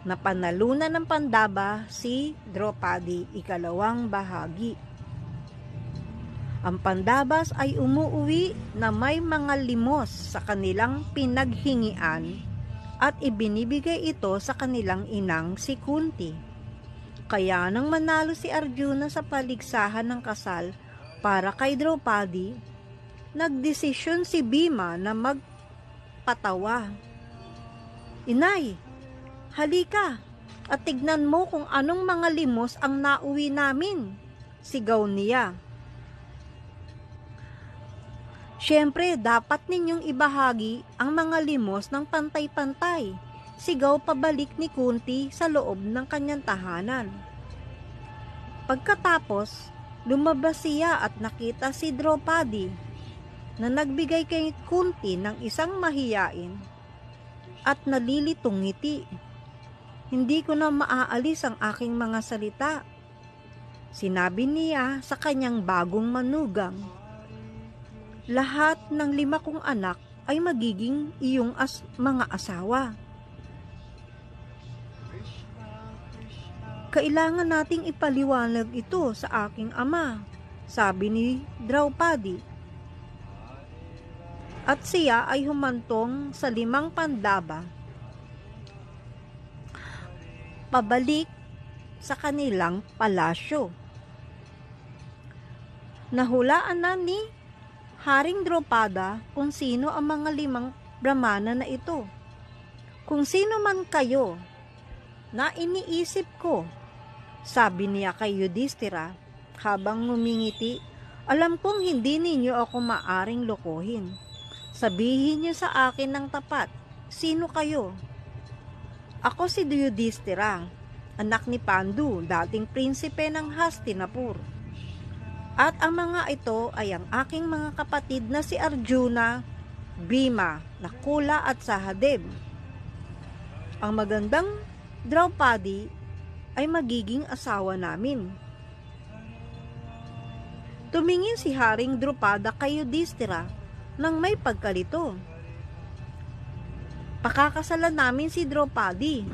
Napanalunan ng Pandaba si Draupadi, ikalawang bahagi. Ang Pandabas ay umuuwi na may mga limos sa kanilang pinaghingian at ibinibigay ito sa kanilang inang si Kunti. Kaya nang manalo si Arjuna sa paligsahan ng kasal para kay Draupadi, nagdesisyon si Bhima na magpatawa. "Inay, halika at tignan mo kung anong mga limos ang nauwi namin," sigaw niya. "Siyempre, dapat ninyong ibahagi ang mga limos ng pantay-pantay," sigaw pabalik ni Kunti sa loob ng kanyang tahanan. Pagkatapos, lumabas siya at nakita si Draupadi na nagbigay kay Kunti ng isang mahiyain at nalilitong ngiti. "Hindi ko na maaalis ang aking mga salita," sinabi niya sa kanyang bagong manugang. "Lahat ng 5 kong anak ay magiging iyong mga asawa. Kailangan nating ipaliwanag ito sa aking ama," sabi ni Draupadi. At siya ay humantong sa 5 Pandaba pabalik sa kanilang palasyo. Nahulaan na ni Haring Drupada kung sino ang mga 5 Brahmana na ito. "Kung sino man kayo na iniisip ko," sabi niya kay Yudhishthira habang ngumingiti, "alam kong hindi ninyo ako maaring lokohin. Sabihin niyo sa akin ng tapat, sino kayo?" "Ako si Yudhishthira, anak ni Pandu, dating prinsipe ng Hastinapur. At ang mga ito ay ang aking mga kapatid na si Arjuna, Bhima, Nakula at Sahadev. Ang magandang Draupadi ay magiging asawa namin." Tumingin si Haring Drupada kay Yudhishthira nang may pagkalito. "Pakakasalan namin si Draupadi,"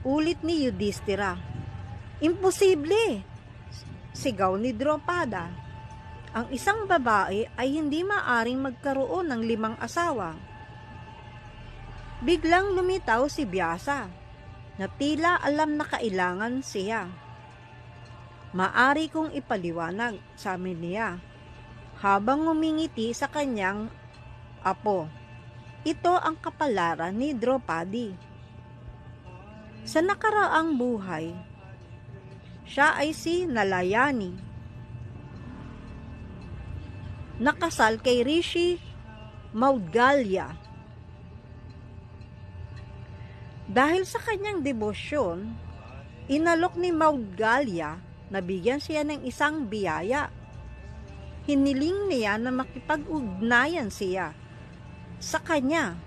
ulit ni Yudhishthira. "Imposible!" sigaw ni Drupada. "Ang isang babae ay hindi maaring magkaroon ng 5 asawa." Biglang lumitaw si Vyasa na tila alam na kailangan siya. "Maari kong ipaliwanag," sabi niya habang ngumingiti sa kanyang apo. Ito ang kapalaran ni Draupadi. Sa nakaraang buhay, siya ay si Nalayani, nakasal kay Rishi Maudgalya. Dahil sa kanyang debosyon, inalok ni Maudgalya na bigyan siya ng isang biyaya. Hiniling niya na makipag-ugnayan siya sa kanya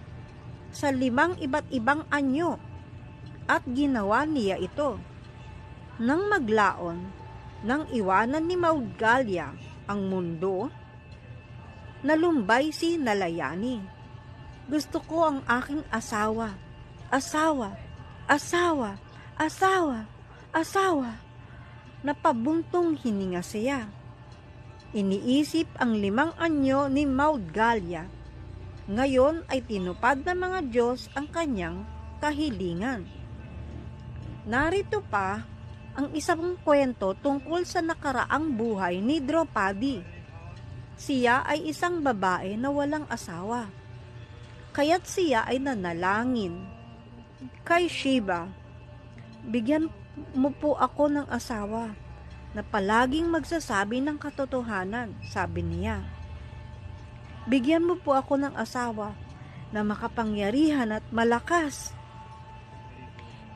sa 5 iba't ibang anyo at ginawa niya ito. Nang maglaon, nang iwanan ni Maudgalya ang mundo, nalumbay si Nalayani. "Gusto ko ang aking asawa, asawa, asawa, asawa, asawa." Napabuntong hininga siya. Iniisip ang 5 anyo ni Maudgalya. Ngayon ay tinupad ng mga Diyos ang kanyang kahilingan. Narito pa ang isang kwento tungkol sa nakaraang buhay ni Draupadi. Siya ay isang babae na walang asawa. Kaya't siya ay nanalangin kay Shiva, "Bigyan mo po ako ng asawa na palaging magsasabi ng katotohanan," sabi niya. "Bigyan mo po ako ng asawa na makapangyarihan at malakas.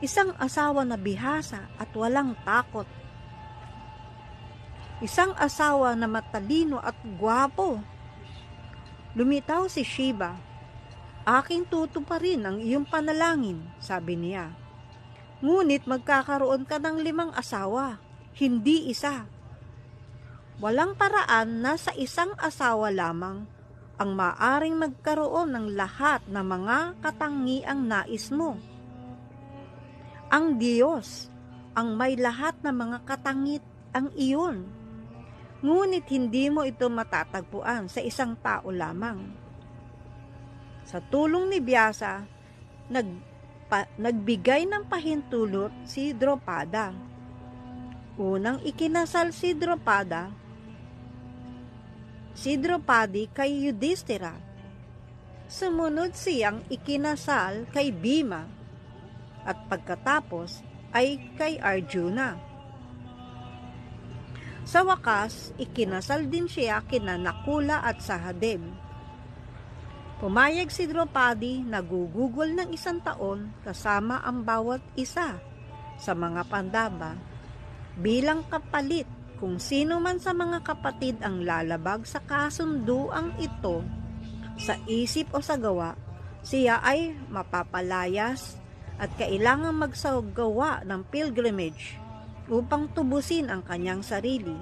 Isang asawa na bihasa at walang takot. Isang asawa na matalino at gwapo." Lumitaw si Shiva. "Aking tutuparin ang iyong panalangin," sabi niya. "Ngunit magkakaroon ka ng 5 asawa, hindi isa. Walang paraan na sa isang asawa lamang ang maaring magkaroon ng lahat ng mga katangiang nais mo. Ang Diyos, ang may lahat ng mga katangit ang iyon. Ngunit hindi mo ito matatagpuan sa isang tao lamang. Sa tulong ni Byasa, nagbigay ng pahintulot si Dropada. Unang ikinasal si Draupadi kay Yudhishthira. Sumunod siyang ikinasal kay Bhima at pagkatapos ay kay Arjuna. Sa wakas, ikinasal din siya kina Nakula at Sahadev. Pumayag si Draupadi na gugugol ng 1 taon kasama ang bawat isa sa mga Pandava bilang kapalit kung sino man sa mga kapatid ang lalabag sa kasunduang ito. Sa isip o sa gawa, siya ay mapapalayas at kailangang magsagawa ng pilgrimage upang tubusin ang kanyang sarili.